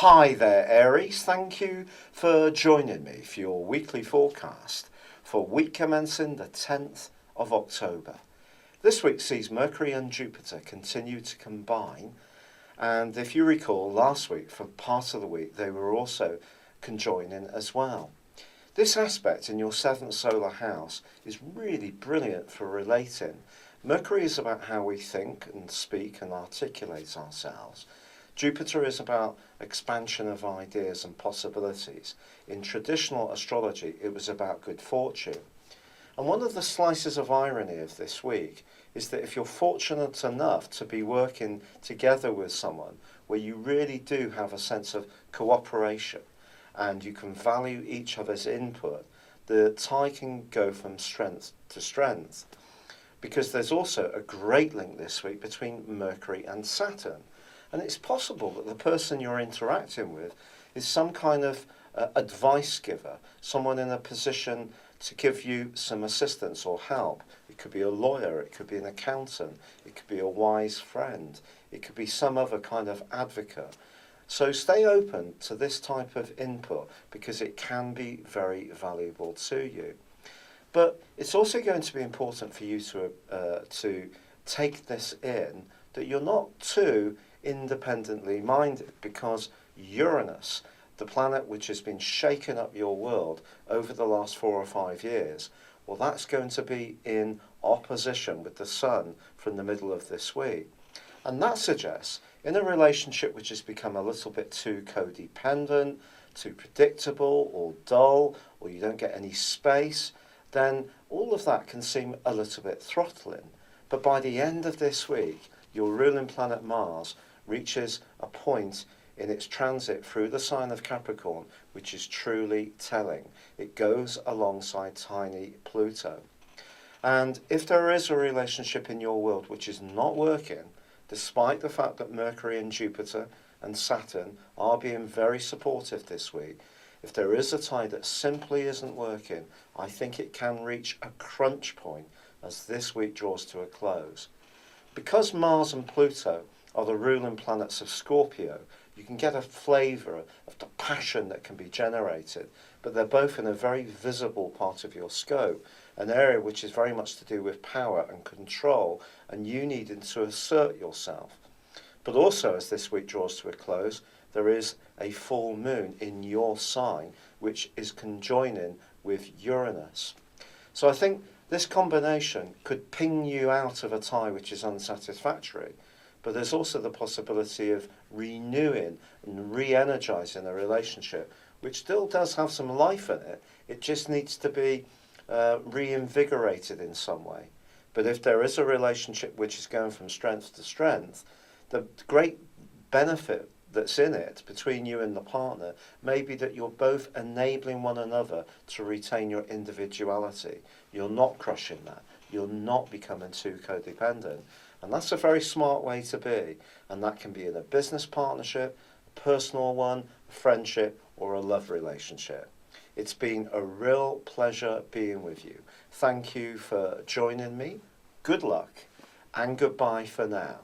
Hi there, Aries. Thank you for joining me for your weekly forecast for week commencing the 10th of October. This week sees Mercury and Jupiter continue to combine, and if you recall, last week, for part of the week, they were also conjoining as well. This aspect in your 7th solar house is really brilliant for relating. Mercury is about how we think and speak and articulate ourselves. Jupiter is about expansion of ideas and possibilities. In traditional astrology, it was about good fortune. And one of the slices of irony of this week is that if you're fortunate enough to be working together with someone where you really do have a sense of cooperation and you can value each other's input, the tie can go from strength to strength. Because there's also a great link this week between Mercury and Saturn. And it's possible that the person you're interacting with is some kind of advice giver, someone in a position to give you some assistance or help. It could be a lawyer, it could be an accountant, it could be a wise friend, it could be some other kind of advocate. So stay open to this type of input because it can be very valuable to you. But it's also going to be important for you to take this in, that you're not too independently minded, because Uranus, the planet which has been shaking up your world over the last 4 or 5 years, well, that's going to be in opposition with the Sun from the middle of this week. And that suggests in a relationship which has become a little bit too codependent, too predictable or dull, or you don't get any space, then all of that can seem a little bit throttling. But by the end of this week, your ruling planet Mars reaches a point in its transit through the sign of Capricorn which is truly telling. It goes alongside tiny Pluto. And if there is a relationship in your world which is not working, despite the fact that Mercury and Jupiter and Saturn are being very supportive this week, if there is a tie that simply isn't working, I think it can reach a crunch point as this week draws to a close. Because Mars and Pluto are the ruling planets of Scorpio, you can get a flavour of the passion that can be generated, but they're both in a very visible part of your scope, an area which is very much to do with power and control, and you needing to assert yourself. But also, as this week draws to a close, there is a full moon in your sign, which is conjoining with Uranus. So I think this combination could ping you out of a tie which is unsatisfactory, but there's also the possibility of renewing and re-energizing a relationship which still does have some life in it. It just needs to be reinvigorated in some way. But if there is a relationship which is going from strength to strength, the great benefit that's in it between you and the partner may be that you're both enabling one another to retain your individuality. You're not crushing that. You're not becoming too codependent. And that's a very smart way to be. And that can be in a business partnership, a personal one, a friendship, or a love relationship. It's been a real pleasure being with you. Thank you for joining me. Good luck and goodbye for now.